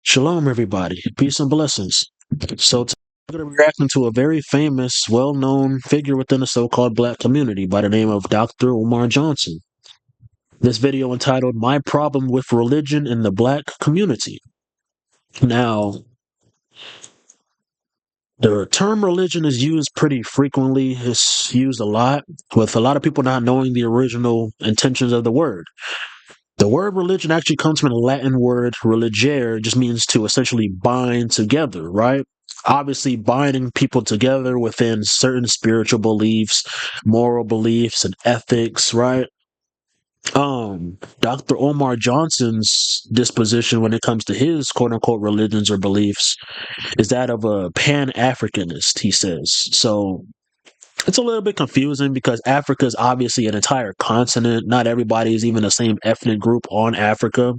Shalom, everybody. Peace and blessings. So, today we're going to be reacting to a very famous, well known figure within the so called black community by the name of Dr. Umar Johnson. This video entitled My Problem with Religion in the Black Community. Now, the term religion is used pretty frequently. It's used a lot, with a lot of people not knowing the original intentions of the word. The word religion actually comes from the Latin word religere, just means to essentially bind together, right? Obviously, binding people together within certain spiritual beliefs, moral beliefs, and ethics, right? Dr. Omar Johnson's disposition when it comes to his quote unquote religions or beliefs is that of a pan-Africanist, he says. So it's a little bit confusing because Africa is obviously an entire continent. Not everybody is even the same ethnic group on Africa.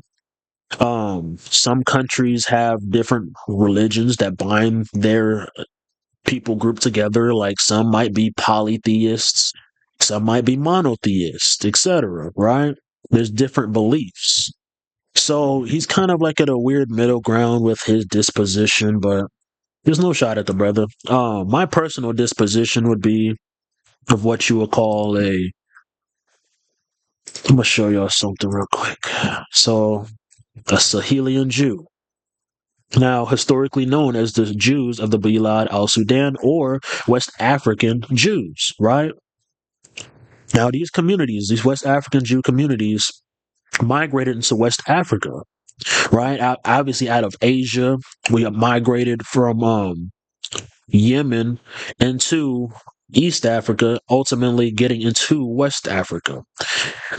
Some countries have different religions that bind their people group together. Like some might be polytheists, some might be monotheists, etc. Right? There's different beliefs. So he's kind of like at a weird middle ground with his disposition, but there's no shot at the brother. My personal disposition would be of what you would call I'm gonna show y'all something real quick. So, a Sahelian Jew. Now, historically known as the Jews of the Bilad al Sudan or West African Jews, right? Now, these West African Jew communities, migrated into West Africa, right? Obviously, out of Asia, we have migrated from Yemen into East Africa, ultimately getting into West Africa.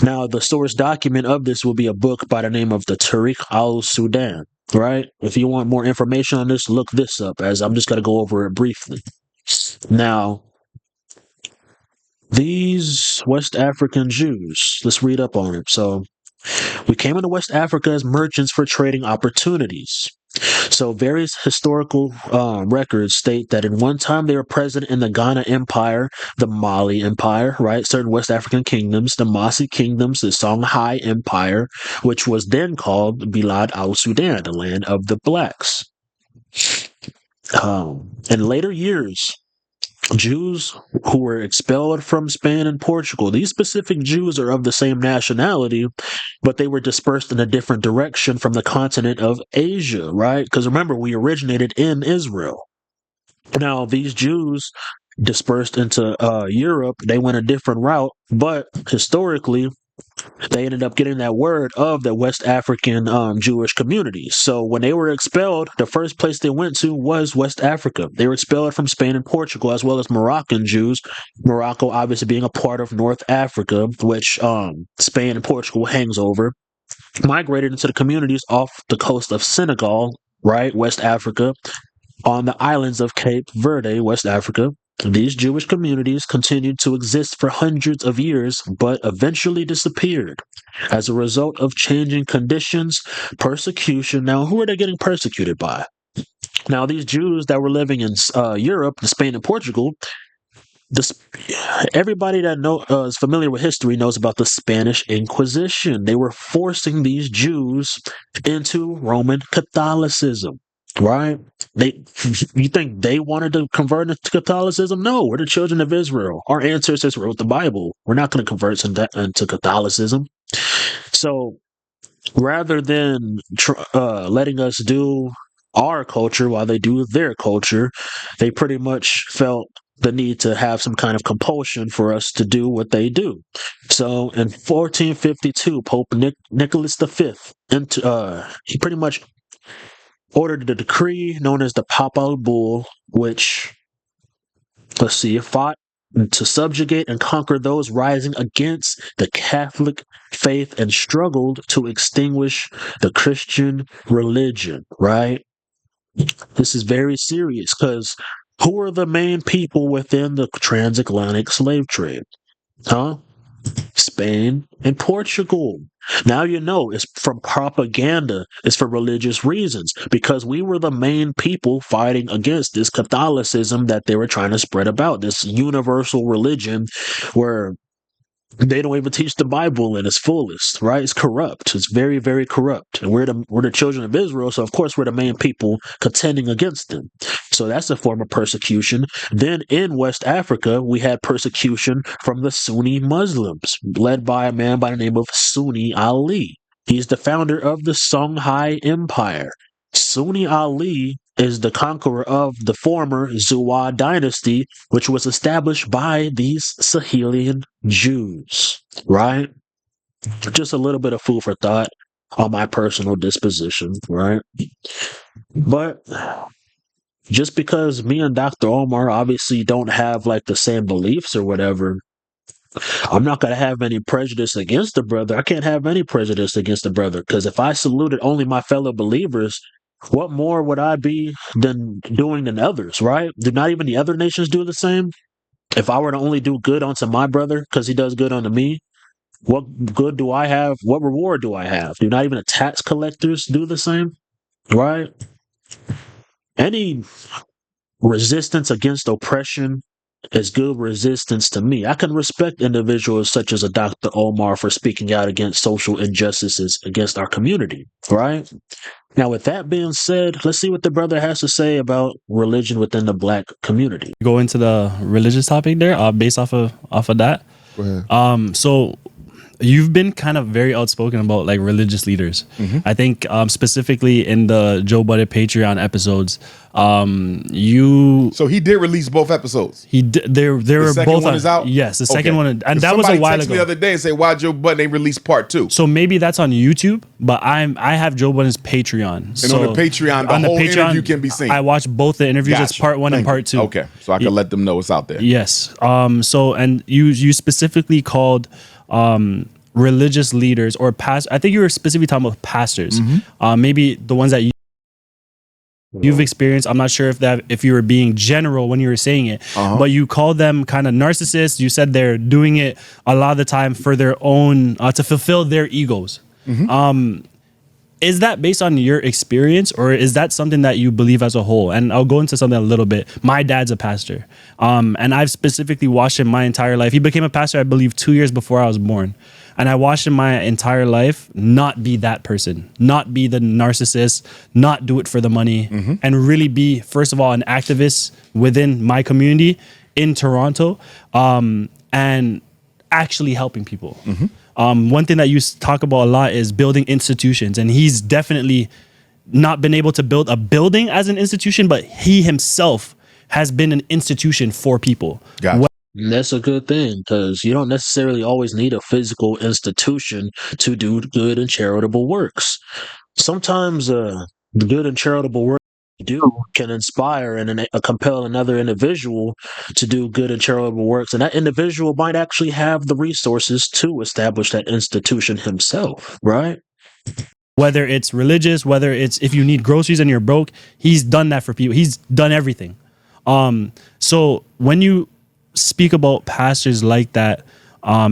Now, the source document of this will be a book by the name of the Tariq al-Sudan, right? If you want more information on this, look this up, as I'm just going to go over it briefly. Now, these West African Jews, let's read up on it. So, we came into West Africa as merchants for trading opportunities. So various historical records state that in one time they were present in the Ghana Empire, the Mali Empire, right? Certain West African kingdoms, the Masi kingdoms, the Songhai Empire, which was then called Bilad al-Sudan, the land of the blacks. In later years, Jews who were expelled from Spain and Portugal. These specific Jews are of the same nationality, but they were dispersed in a different direction from the continent of Asia, right? Because remember, we originated in Israel. Now, these Jews dispersed into Europe, they went a different route, but historically, they ended up getting that word of the West African Jewish communities. So when they were expelled, the first place they went to was West Africa. They were expelled from Spain and Portugal, as well as Moroccan Jews. Morocco obviously being a part of North Africa, which Spain and Portugal hangs over. Migrated into the communities off the coast of Senegal, right, West Africa, on the islands of Cape Verde, West Africa. These Jewish communities continued to exist for hundreds of years, but eventually disappeared as a result of changing conditions, persecution. Now, who are they getting persecuted by? Now, these Jews that were living in Europe, Spain, and Portugal, this, everybody that is familiar with history knows about the Spanish Inquisition. They were forcing these Jews into Roman Catholicism. Right? You think they wanted to convert into Catholicism? No, we're the children of Israel. Our ancestors wrote the Bible. We're not going to convert into Catholicism. So rather than letting us do our culture while they do their culture, they pretty much felt the need to have some kind of compulsion for us to do what they do. So in 1452, Pope Nicholas V, he pretty much ordered a decree known as the Papal Bull, which, fought to subjugate and conquer those rising against the Catholic faith and struggled to extinguish the Christian religion, right? This is very serious because who are the main people within the transatlantic slave trade? Huh? Spain and Portugal. Now you know it's from propaganda, it's for religious reasons, because we were the main people fighting against this Catholicism that they were trying to spread about, this universal religion where They don't even teach the Bible in its fullest, right? It's corrupt. It's very, very corrupt. And we're the children of Israel, so of course we're the main people contending against them. So that's a form of persecution. Then in West Africa, we had persecution from the Sunni Muslims, led by a man by the name of Sunni Ali. He's the founder of the Songhai Empire. Sunni Ali is the conqueror of the former Zhuwa dynasty, which was established by these Sahelian Jews, right? Just a little bit of food for thought on my personal disposition, right? But just because me and Dr. Omar obviously don't have like the same beliefs or whatever, I'm not going to have any prejudice against the brother. I can't have any prejudice against the brother because if I saluted only my fellow believers, what more would I be doing than others, right? Do not even the other nations do the same? If I were to only do good unto my brother because he does good unto me, what good do I have? What reward do I have? Do not even the tax collectors do the same, right? Any resistance against oppression is good resistance to me. I can respect individuals such as a Dr. Omar for speaking out against social injustices against our community, right? Now, with that being said, let's see what the brother has to say about religion within the black community. Go into the religious topic there, based off of that. Go ahead. So you've been kind of very outspoken about like religious leaders. I think specifically in the Joe Budden Patreon episodes, So he did release both episodes. They were both second one is out? Yes, the second Okay. one, and that was a while Somebody texted ago. me the other day and said, "Why Joe Budden ain't released part 2?" So maybe that's on YouTube, but I have Joe Budden's Patreon. And on the Patreon, the whole interview can be seen. I watched both the interviews. It's Gotcha. part 1 and Thank part you. 2. Okay, so I can let them know it's out there. Yes. So and you specifically called religious leaders or I think you were specifically talking about pastors. Maybe the ones that you've experienced. I'm not sure if you were being general when you were saying it, but you called them kind of narcissists. You said they're doing it a lot of the time for their own to fulfill their egos. Is that based on your experience, or is that something that you believe as a whole? And I'll go into something a little bit. My dad's a pastor, and I've specifically watched him my entire life. He became a pastor, I believe, 2 years before I was born. And I watched him my entire life not be that person, not be the narcissist, not do it for the money, and really be, first of all, an activist within my community in Toronto, and actually helping people. One thing that you talk about a lot is building institutions, and he's definitely not been able to build a building as an institution, but he himself has been an institution for people. Gotcha. And that's a good thing because you don't necessarily always need a physical institution to do good and charitable works. Sometimes the good and charitable work you do can inspire and compel another individual to do good and charitable works, and that individual might actually have the resources to establish that institution himself, right? Whether it's religious, whether it's if you need groceries and you're broke, he's done that for people. He's done everything. So when you speak about pastors like that,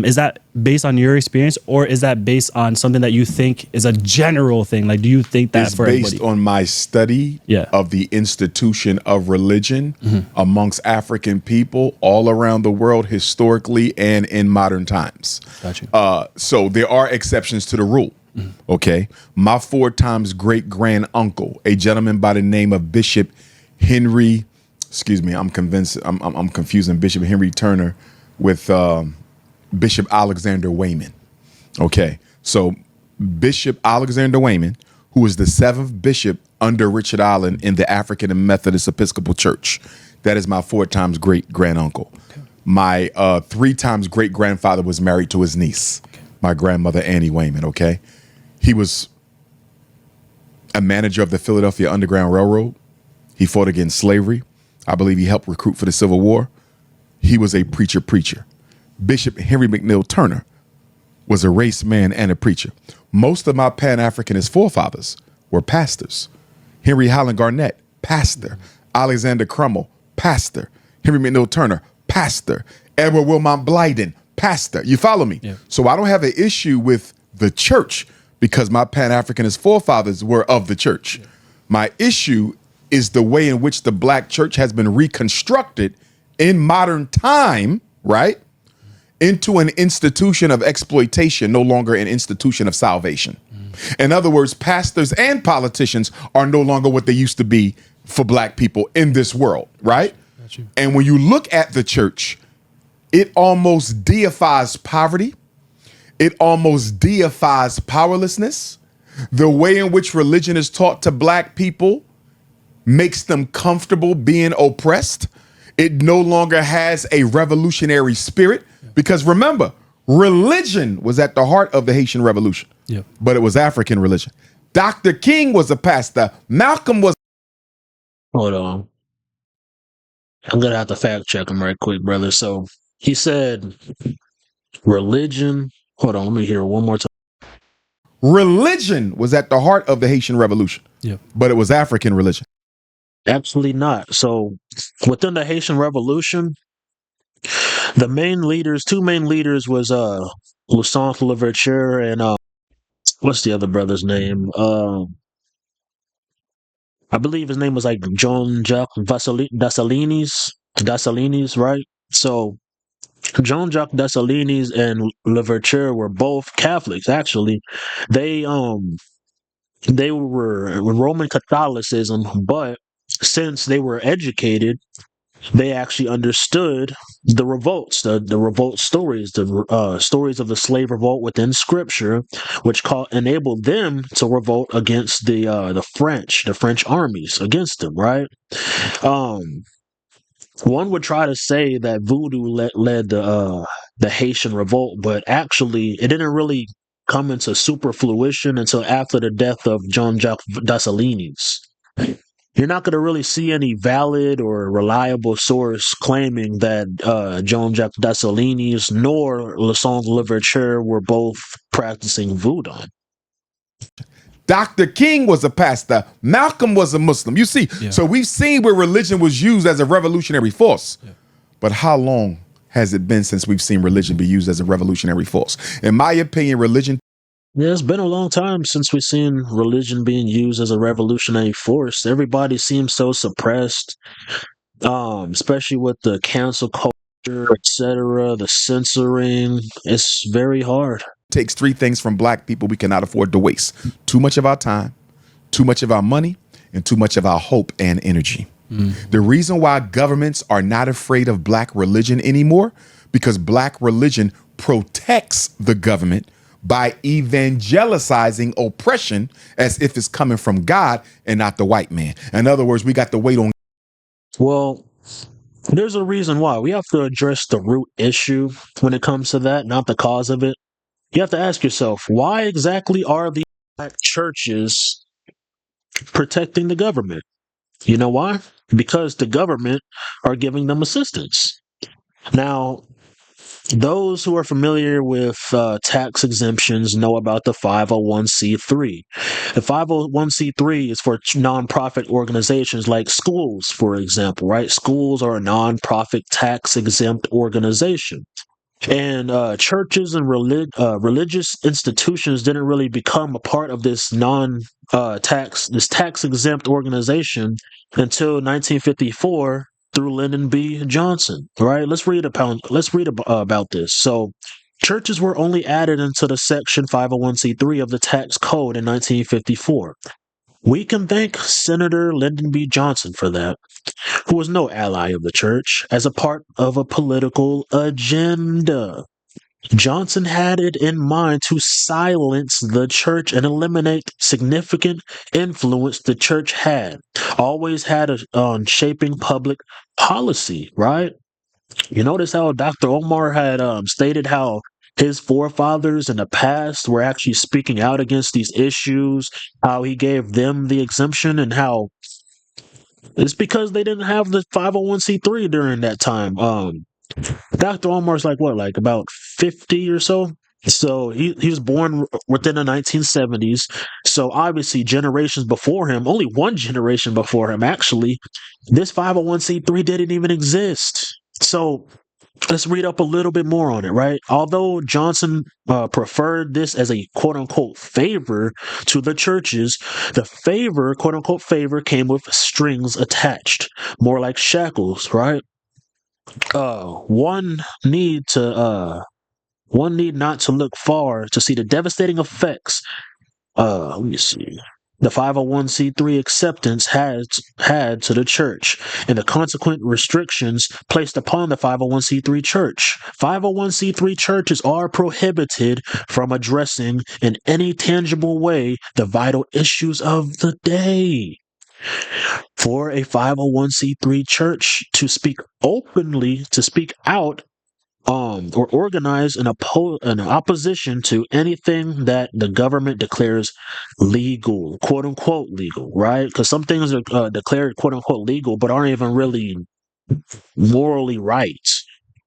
is that based on your experience, or is that based on something that you think is a general thing? Like, do you think that It's for based everybody? on my study of the institution of religion amongst African people all around the world, historically and in modern times. Gotcha. So there are exceptions to the rule. Okay, my 4 times great grand uncle, a gentleman by the name of Bishop Henry. Excuse me, I'm confusing Bishop Henry Turner with Bishop Alexander Wayman. Okay, so Bishop Alexander Wayman, who is the 7th bishop under Richard Allen in the African and Methodist Episcopal Church. That is my 4 times great grand uncle. Okay. My 3 times great grandfather was married to his niece, my grandmother Annie Wayman. Okay, he was a manager of the Philadelphia Underground Railroad. He fought against slavery. I believe he helped recruit for the Civil War. He was a preacher. Bishop Henry McNeil Turner was a race man and a preacher. Most of my Pan-Africanist forefathers were pastors. Henry Highland Garnett, pastor. Alexander Crummell, pastor. Henry McNeil Turner, pastor. Edward Wilmot Blyden, pastor. You follow me? Yeah. So I don't have an issue with the church because my Pan-Africanist forefathers were of the church. Yeah. My issue is the way in which the black church has been reconstructed in modern time, right? into an institution of exploitation, no longer an institution of salvation. In other words, pastors and politicians are no longer what they used to be for black people in this world, right? And when you look at the church, it almost deifies poverty. It almost deifies powerlessness. The way in which religion is taught to black people makes them comfortable being oppressed. It no longer has a revolutionary spirit because remember, religion was at the heart of the Haitian Revolution, but it was African religion. Dr. King was a pastor. Malcolm was. Hold on. I'm going to have to fact check him right quick, brother. So he said religion. Hold on. Let me hear it one more time. Religion was at the heart of the Haitian Revolution, but it was African religion. Absolutely not. So within the Haitian Revolution, the main leaders, two main leaders was Lusant Louverture and what's the other brother's name? I believe his name was like John Jacques Dessalines, right? So John Jacques Dessalines and Louverture were both Catholics. Actually, they they were Roman Catholicism, but since they were educated, they actually understood the revolts, the revolt stories, the stories of the slave revolt within Scripture, which enabled them to revolt against the French armies against them. Right. Um, One would try to say that voodoo led the Haitian revolt, but actually, it didn't really come into super fruition until after the death of John Jacques Dessalines. You're not going to really see any valid or reliable source claiming that John Jacques Dessalines nor Lusant Louverture were both practicing voodoo. Dr. King was a pastor. Malcolm was a Muslim. You see, so we've seen where religion was used as a revolutionary force. But how long has it been since we've seen religion be used as a revolutionary force? In my opinion, religion. Yeah, it's been a long time since we've seen religion being used as a revolutionary force. Everybody seems so suppressed, especially with the cancel culture, etc., the censoring. It's very hard. Takes three things from black people we cannot afford to waste: too much of our time, too much of our money, and too much of our hope and energy. The reason why governments are not afraid of black religion anymore, because black religion protects the government by evangelicizing oppression as if it's coming from God and not the white man. In other words, we got to wait on. Well, there's a reason why. We have to address the root issue when it comes to that, not the cause of it. You have to ask yourself, why exactly are the black churches protecting the government? You know why? Because the government are giving them assistance. Now, those who are familiar with tax exemptions know about the 501c3. The 501c3 is for nonprofit organizations like schools, for example, right? Schools are a nonprofit tax exempt organization. And churches and religious institutions didn't really become a part of this tax exempt organization until 1954 through Lyndon B. Johnson. Right? Let's read about this. So, churches were only added into the Section 501c3 of the tax code in 1954. We can thank Senator Lyndon B. Johnson for that, who was no ally of the church, as a part of a political agenda. Johnson had it in mind to silence the church and eliminate significant influence the church always had on shaping public policy, right? You notice how Dr. Omar had stated how his forefathers in the past were actually speaking out against these issues, how he gave them the exemption, and how it's because they didn't have the 501c3 during that time. Dr. Omar's like what, like about 50 or so? So he was born within the 1970s. So obviously generations before him, only one generation before him actually, this 501c3 didn't even exist. So let's read up a little bit more on it, right? Although Johnson preferred this as a quote unquote favor to the churches, the favor, quote unquote favor, came with strings attached, more like shackles, right? One need to one need not to look far to see the devastating effects. Let me see. The 501c3 acceptance had to the church and the consequent restrictions placed upon the 501c3 church. 501c3 churches are prohibited from addressing in any tangible way the vital issues of the day. For a 501c3 church to speak openly, to speak out or organize an opposition to anything that the government declares legal, quote unquote legal, right? Because some things are declared quote unquote legal, but aren't even really morally right,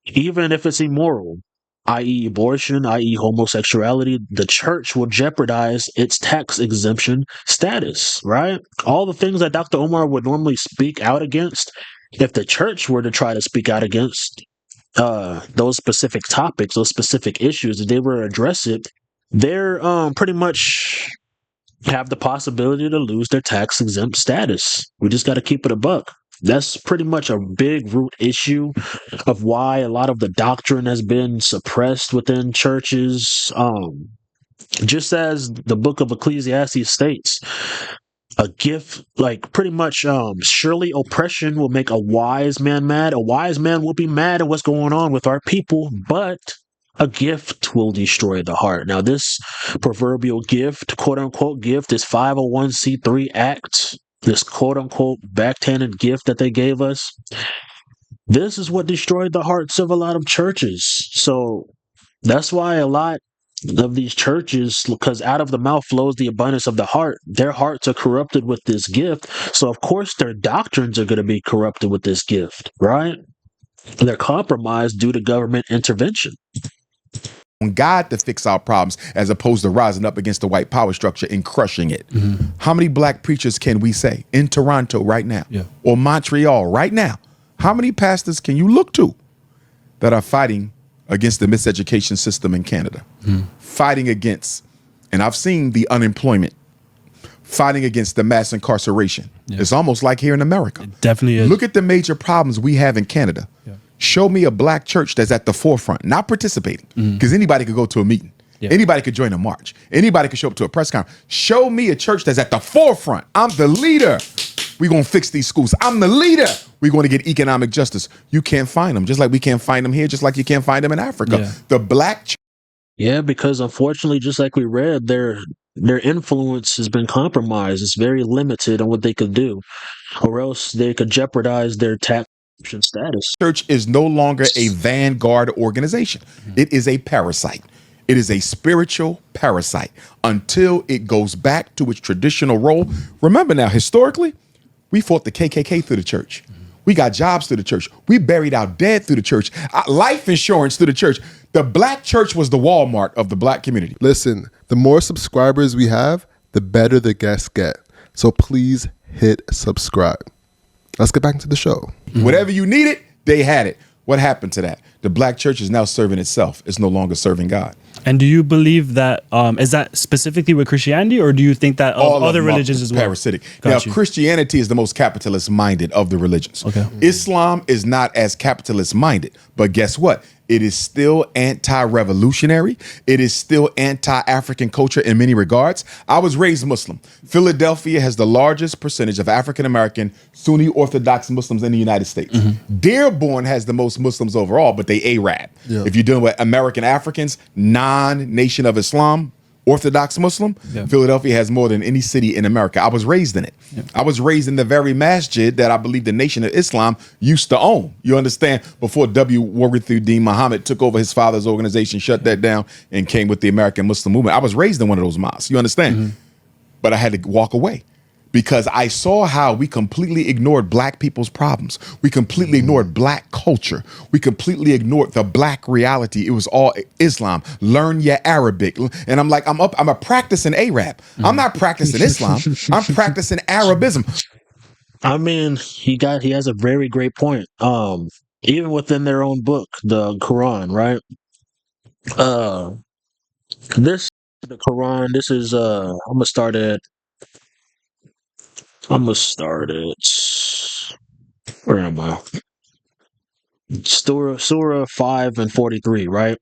even if it's immoral, i.e., abortion, i.e., homosexuality. The church will jeopardize its tax exemption status, right? All the things that Dr. Omar would normally speak out against, if the church were to try to speak out against those specific topics, those specific issues, if they were to address it, they're pretty much have the possibility to lose their tax exempt status. We just got to keep it a buck. That's pretty much a big root issue of why a lot of the doctrine has been suppressed within churches. Just as the book of Ecclesiastes states, a gift, like pretty much, surely oppression will make a wise man mad. A wise man will be mad at what's going on with our people, but a gift will destroy the heart. Now, this proverbial gift, quote unquote gift, this 501c3 act, this quote unquote backhanded gift that they gave us, this is what destroyed the hearts of a lot of churches. So that's why a lot of these churches, because out of the mouth flows the abundance of the heart, their hearts are corrupted with this gift. So, of course, their doctrines are going to be corrupted with this gift, right? They're compromised due to government intervention. On God to fix our problems as opposed to rising up against the white power structure and crushing it. How many black preachers can we say in Toronto right now or Montreal right now? How many pastors can you look to that are fighting against the miseducation system in Canada, fighting against, and I've seen the unemployment, fighting against the mass incarceration. It's almost like here in America. It definitely is. Look at the major problems we have in Canada. Show me a black church that's at the forefront, not participating, because anybody could go to a meeting. Anybody could join a march. Anybody could show up to a press conference. Show me a church that's at the forefront. I'm the leader. We're going to fix these schools. I'm the leader. We're going to get economic justice. You can't find them, just like we can't find them here, just like you can't find them in Africa. The black church. Yeah, because unfortunately, just like we read, their influence has been compromised. It's very limited on what they could do, or else they could jeopardize their tax status. Church is no longer a vanguard organization. It is a parasite. It is a spiritual parasite until it goes back to its traditional role. Remember now, historically, we fought the KKK through the church. We got jobs through the church. We buried our dead through the church. Life insurance through the church. The black church was the Walmart of the black community. Listen, the more subscribers we have, the better the guests get. So please hit subscribe. Let's get back into the show. Whatever you needed, they had it. What happened to that? The black church is now serving itself. It's no longer serving God. And do you believe that, is that specifically with Christianity, or do you think that All other of them religions are as well? parasitic. Got Now, you. Christianity is the most capitalist minded of the religions. Okay. Islam is not as capitalist minded, but guess what? It is still anti-revolutionary. It is still anti-African culture in many regards. I was raised Muslim. Philadelphia has the largest percentage of African-American Sunni Orthodox Muslims in the United States. Dearborn has the most Muslims overall, but they Arab. If you're dealing with American Africans, non-Nation of Islam, Orthodox Muslim, Philadelphia has more than any city in America. I was raised in it. I was raised in the very masjid that I believe the Nation of Islam used to own. You understand? Before W. Warithuddin Muhammad took over his father's organization, shut that down, and came with the American Muslim movement. I was raised in one of those mosques. You understand? But I had to walk away because I saw how we completely ignored black people's problems. We completely ignored black culture. We completely ignored the black reality. It was all Islam. Learn your Arabic. And I'm like, I'm a practicing Arab. I'm not practicing Islam. I'm practicing Arabism. I mean, he has a very great point. Even within their own book, the Quran, right? The Quran, this is I'm gonna start it. Where am I? Surah 5 and 43, right?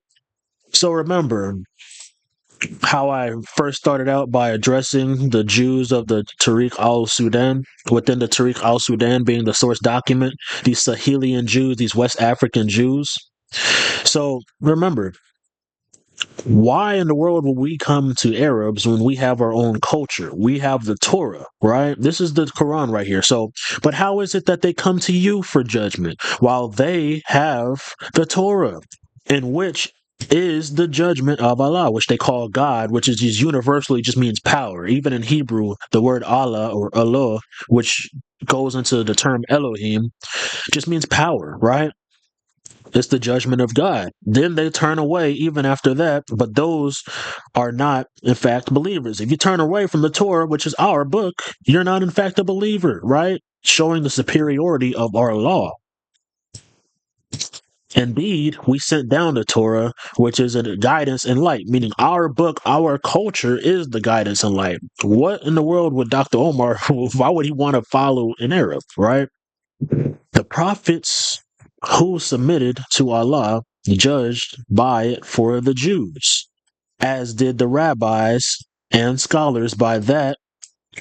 So remember how I first started out by addressing the Jews of the Tariq al-Sudan, within the Tariq al-Sudan being the source document, these Sahelian Jews, these West African Jews. So remember, why in the world will we come to Arabs when we have our own culture? We have the Torah, right? This is the Quran right here. So, but how is it that they come to you for judgment while they have the Torah, in which is the judgment of Allah, which they call God, which is just universally just means power. Even in Hebrew, the word Allah or Allah, which goes into the term Elohim, just means power, right? It's the judgment of God. Then they turn away even after that, but those are not, in fact, believers. If you turn away from the Torah, which is our book, you're not, in fact, a believer, right? Showing the superiority of our law. Indeed, we sent down the Torah, which is a guidance and light, meaning our book, our culture is the guidance and light. What in the world would Dr. Omar, why would he want to follow an Arab, right? The prophets who submitted to Allah judged by it for the Jews, as did the rabbis and scholars by that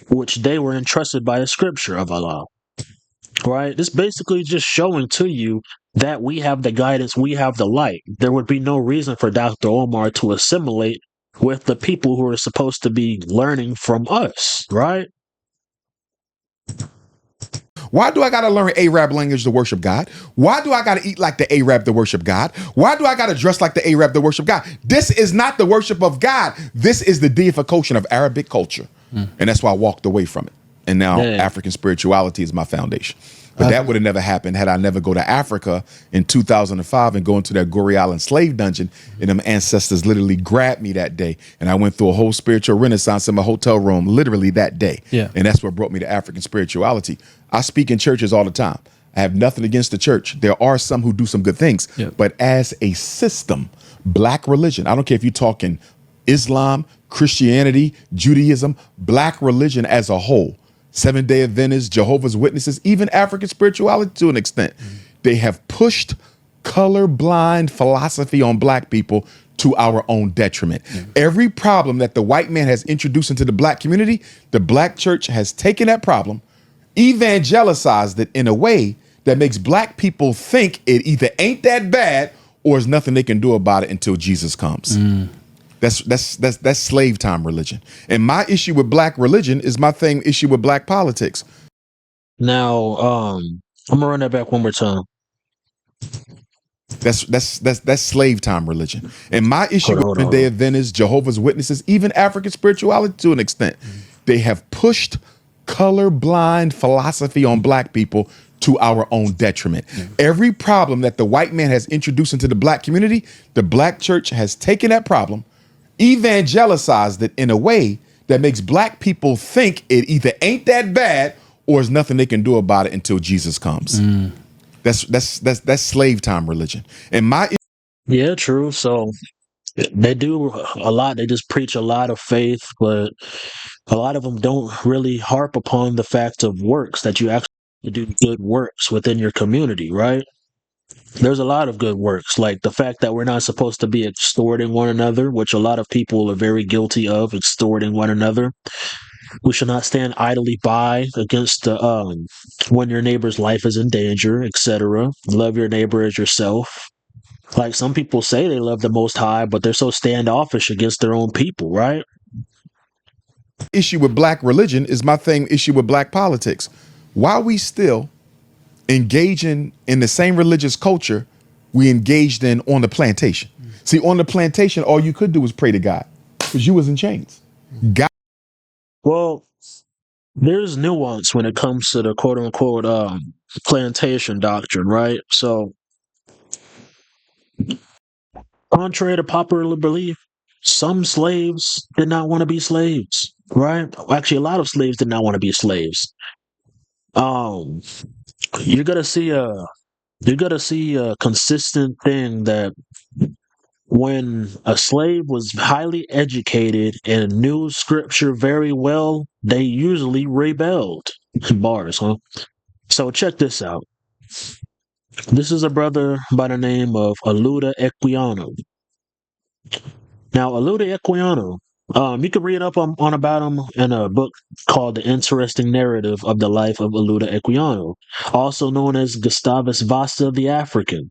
which they were entrusted by the scripture of Allah. Right? This basically just showing to you that we have the guidance, we have the light. There would be no reason for Dr. Omar to assimilate with the people who are supposed to be learning from us, right? Why do I got to learn Arab language to worship God? Why do I got to eat like the Arab to worship God? Why do I got to dress like the Arab to worship God? This is not the worship of God. This is the deification of Arabic culture. And that's why I walked away from it. And now African spirituality is my foundation. But that would have never happened had I never go to Africa in 2005 and go into that Goree Island slave dungeon. And them ancestors literally grabbed me that day. And I went through a whole spiritual renaissance in my hotel room, literally that day. Yeah. And that's what brought me to African spirituality. I speak in churches all the time. I have nothing against the church. There are some who do some good things. Yeah. But as a system, black religion, I don't care if you're talking Islam, Christianity, Judaism, black religion as a whole, Seventh-day Adventists, Jehovah's Witnesses, even African spirituality to an extent. They have pushed colorblind philosophy on black people to our own detriment. Every problem that the white man has introduced into the black community, the black church has taken that problem, evangelicized it in a way that makes black people think it either ain't that bad or there's nothing they can do about it until Jesus comes. That's slave time religion. And my issue with black religion is my same issue with black politics. Now, I'm gonna run that back one more time. That's slave time religion. And my issue Hold on, with hold Seventh-day on. Adventists, Jehovah's Witnesses, even African spirituality to an extent, they have pushed colorblind philosophy on black people to our own detriment. Every problem that the white man has introduced into the black community, the black church has taken that problem, evangelicized it in a way that makes black people think it either ain't that bad or there's nothing they can do about it until Jesus comes. That's slave time religion. And my Yeah, true. So they do a lot. They just preach a lot of faith, but a lot of them don't really harp upon the fact of works, that you actually do good works within your community, right? There's a lot of good works, like the fact that we're not supposed to be extorting one another, which a lot of people are very guilty of, extorting one another. We should not stand idly by against the when your neighbor's life is in danger, etc. Love your neighbor as yourself. Like some people say they love the Most High, but they're so standoffish against their own people, right? issue with black religion is my same issue with black politics. Why we still engaging in the same religious culture we engaged in on the plantation? See, on the plantation, all you could do was pray to God because you was in chains. God. Well, there's nuance when it comes to the quote unquote plantation doctrine, right? So, contrary to popular belief, some slaves did not want to be slaves, right? Actually, a lot of slaves did not want to be slaves. Um, you're gonna see a consistent thing that when a slave was highly educated and knew scripture very well, they usually rebelled. Bars, huh? So check this out. This is a brother by the name of Aluda Equiano. Now, Aluda Equiano, you can read up on about him in a book called The Interesting Narrative of the Life of Aluda Equiano, also known as Gustavus Vasa the African,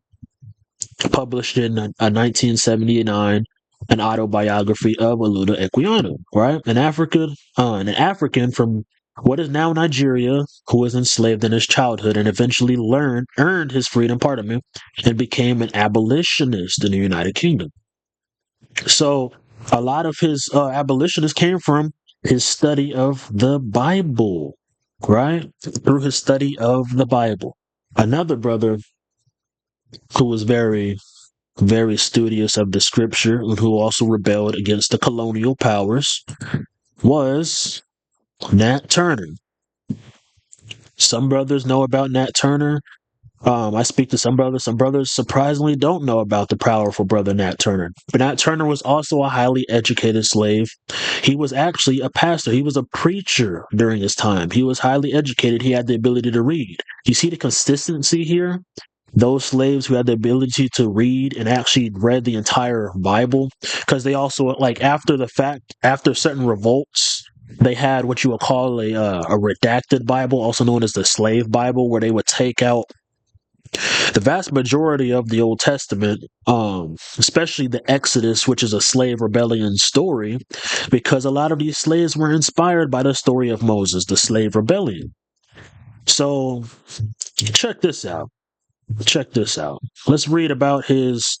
published in 1979, an autobiography of Aluda Equiano, right? An African from what is now Nigeria, who was enslaved in his childhood and eventually earned his freedom, pardon me, and became an abolitionist in the United Kingdom. So a lot of his abolitionists came from his study of the Bible, right? Through his study of the Bible. Another brother who was very, very studious of the scripture and who also rebelled against the colonial powers was Nat Turner. Some brothers know about Nat Turner. I speak to some brothers. Some brothers surprisingly don't know about the powerful brother Nat Turner. But Nat Turner was also a highly educated slave. He was actually a pastor. He was a preacher during his time. He was highly educated. He had the ability to read. You see the consistency here? Those slaves who had the ability to read and actually read the entire Bible, because they also, like, after the fact, after certain revolts, they had what you would call a redacted Bible, also known as the slave Bible, where they would take out the vast majority of the Old Testament, especially the Exodus, which is a slave rebellion story, because a lot of these slaves were inspired by the story of Moses, the slave rebellion. So, check this out. Check this out. Let's read about his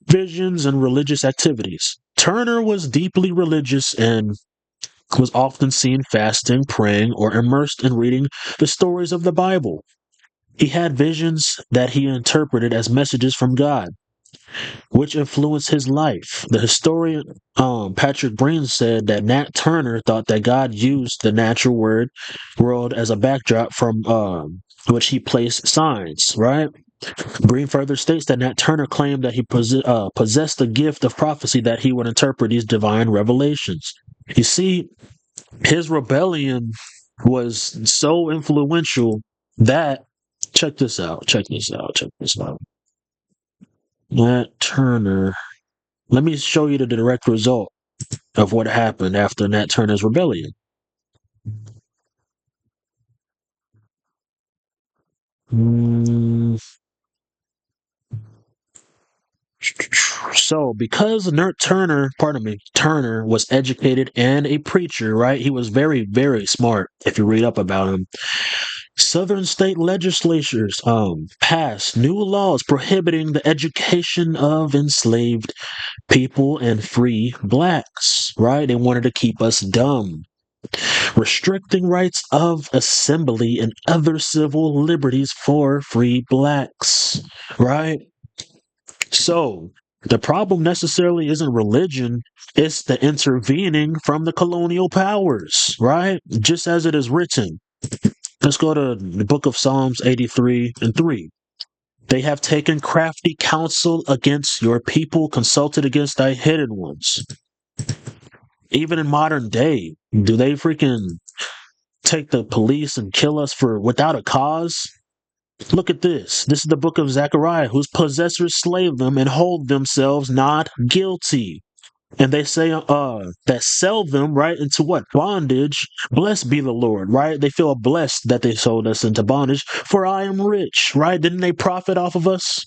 visions and religious activities. Turner was deeply religious and was often seen fasting, praying, or immersed in reading the stories of the Bible. He had visions that he interpreted as messages from God, which influenced his life. The historian Patrick Breen said that Nat Turner thought that God used the natural world as a backdrop from which he placed signs, right? Breen further states that Nat Turner claimed that he possessed the gift of prophecy, that he would interpret these divine revelations. You see, his rebellion was so influential that, check this out, check this out, check this out. Nat Turner. Let me show you the direct result of what happened after Nat Turner's rebellion. So, because Turner was educated and a preacher, right? He was very, very smart. If you read up about him, Southern state legislatures passed new laws prohibiting the education of enslaved people and free blacks, right? They wanted to keep us dumb. Restricting rights of assembly and other civil liberties for free blacks, right? So, the problem necessarily isn't religion, it's the intervening from the colonial powers, right? Just as it is written. Let's go to the book of Psalms 83 and 3. They have taken crafty counsel against your people, consulted against thy hidden ones. Even in modern day, do they freaking take the police and kill us without a cause? Look at this. This is the book of Zechariah, whose possessors slave them and hold themselves not guilty. And they say that sell them right into what? Bondage. Blessed be the Lord, right? They feel blessed that they sold us into bondage, for I am rich, right? Didn't they profit off of us?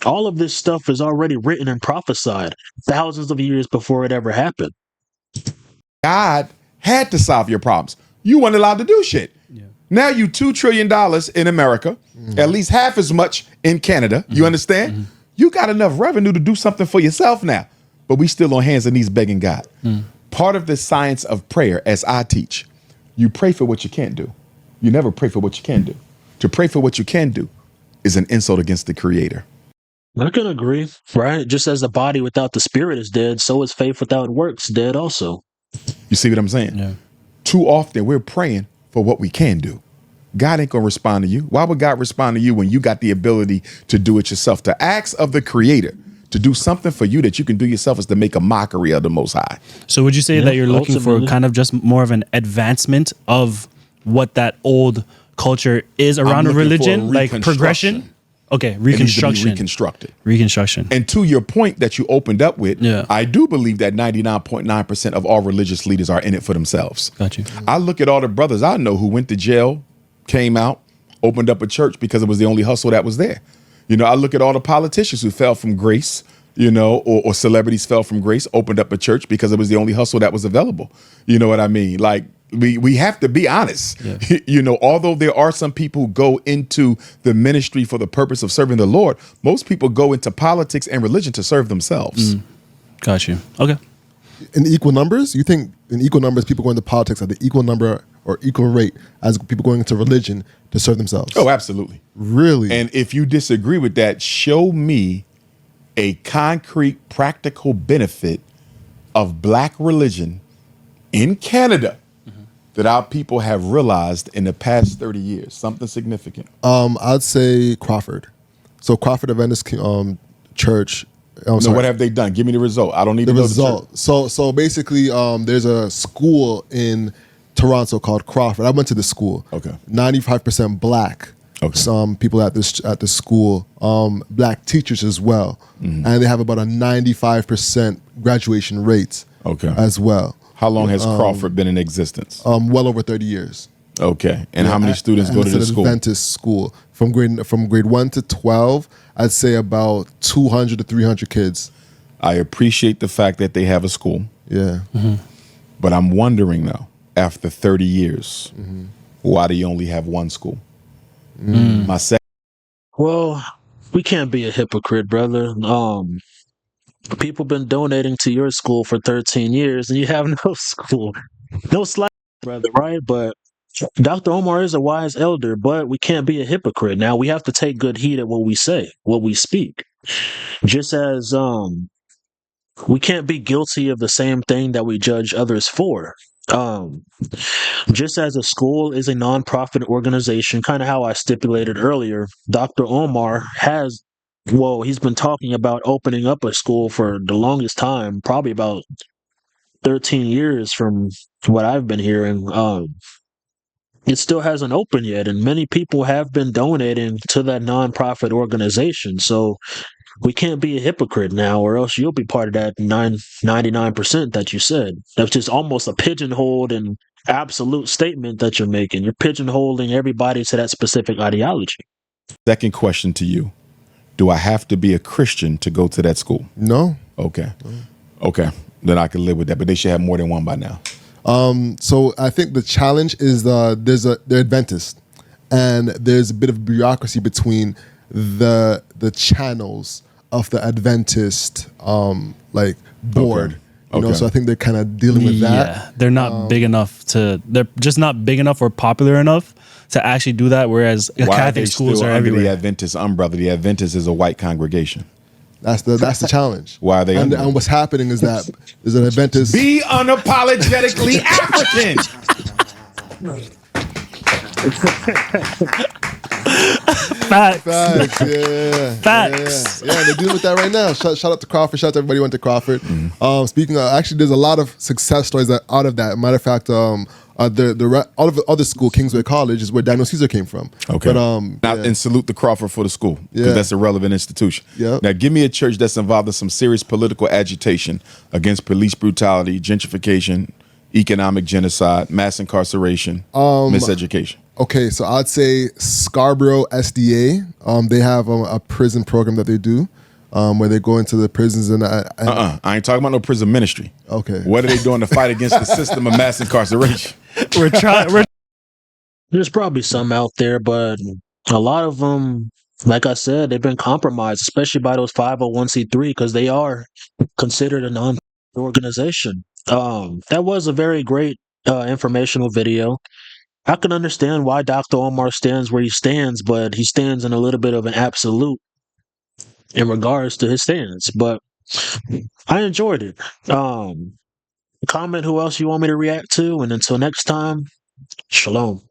All of this stuff is already written and prophesied thousands of years before it ever happened. God had to solve your problems. You weren't allowed to do shit. Yeah. Now you $2 trillion in America, at least half as much in Canada. You understand? You got enough revenue to do something for yourself now, but we still on hands and knees begging God. Part of the science of prayer, as I teach, you pray for what you can't do. You never pray for what you can do. To pray for what you can do is an insult against the Creator. I can agree, right? Just as the body without the spirit is dead, so is faith without works dead also. You see what I'm saying? Yeah. Too often we're praying for what we can do. God ain't gonna respond to you. Why would God respond to you when you got the ability to do it yourself? To ask of the Creator to do something for you that you can do yourself is to make a mockery of the Most High. So would you say that you're looking for ultimately. kind of just more of an advancement of what that old culture is around a looking for a religion, like progression. reconstruction. Okay, It needs to be reconstruction. reconstructed. Reconstruction. And to your point that you opened up with, Yeah. I do believe that 99.9% of all religious leaders are in it for themselves. Got you. I look at all the brothers I know who went to jail, came out, opened up a church because it was the only hustle that was there. You know, I look at all the politicians who fell from grace, you know, or celebrities fell from grace, opened up a church because it was the only hustle that was available. You know what I mean? Like, we have to be honest. Yeah. You know, although there are some people who go into the ministry for the purpose of serving the Lord, most people go into politics and religion to serve themselves. Got you. Okay. In equal numbers, you think in equal numbers, people going to politics at the equal number or equal rate as people going into religion to serve themselves? Oh, absolutely. Really? And if you disagree with that, show me a concrete, practical benefit of black religion in Canada that our people have realized in the past 30 years, something significant. I'd say Crawford. So Crawford Adventist Church. No, what have they done? Give me the result. I don't need to know the result. So basically, there's a school in Toronto called Crawford. I went to the school. Okay. 95% black. Okay. Some people at the school, black teachers as well, and they have about a 95% graduation rate. Okay. As well. How long has Crawford been in existence? Well over 30 years. Okay. And how many students go to it's the an school? Adventist school from grade 1 to 12. I'd say about 200 to 300 kids. I appreciate the fact that they have a school, Yeah. but I'm wondering now, after 30 years, why do you only have one school? My second. Well, we can't be a hypocrite, brother. People been donating to your school for 13 years, and you have no school. No slack, brother, right? But Dr. Omar is a wise elder, but we can't be a hypocrite. Now, we have to take good heed at what we say, what we speak. Just as we can't be guilty of the same thing that we judge others for. Just as a school is a nonprofit organization, kind of how I stipulated earlier, Dr. Omar he's been talking about opening up a school for the longest time, probably about 13 years from what I've been hearing. It still hasn't opened yet, and many people have been donating to that nonprofit organization. So we can't be a hypocrite now, or else you'll be part of that 99% that you said. That's just almost a pigeonholed and absolute statement that you're making. You're pigeonholing everybody to that specific ideology. Second question to you. Do I have to be a Christian to go to that school? No. Okay. Okay. Then I can live with that, but they should have more than one by now. So I think the challenge is they're Adventist, and there's a bit of bureaucracy between the channels of the Adventist like board. You know, so I think they're kind of dealing with that. Yeah, they're not big enough they're just not big enough or popular enough to actually do that. Whereas Why are they Catholic schools still are under everywhere. the Adventist umbrella? The Adventist is a white congregation. That's the challenge. Why are they under it? And what's happening is that there's an Adventist. Be unapologetically African. Facts. Facts, yeah. Facts. Yeah, they're dealing with that right now. Shout out to Crawford. Shout out to everybody who went to Crawford. Speaking of, actually, there's a lot of success stories out of that. Matter of fact, all of the other school, Kingsway College, is where Daniel Caesar came from. Okay. But And salute the Crawford for the school, because Yeah. that's a relevant institution. Yep. Now, give me a church that's involved in some serious political agitation against police brutality, gentrification, economic genocide, mass incarceration, miseducation. okay, so I'd say Scarborough SDA. They have a prison program that they do, where they go into the prisons and I ain't talking about no prison ministry. Okay. What are they doing to fight against the system of mass incarceration? We're trying. There's probably some out there, but a lot of them, like I said, they've been compromised, especially by those 501c3, because they are considered a non organization. That was a very great informational video. I can understand why Dr. Omar stands where he stands, but he stands in a little bit of an absolute in regards to his stance. But I enjoyed it. Comment who else you want me to react to, and until next time, shalom.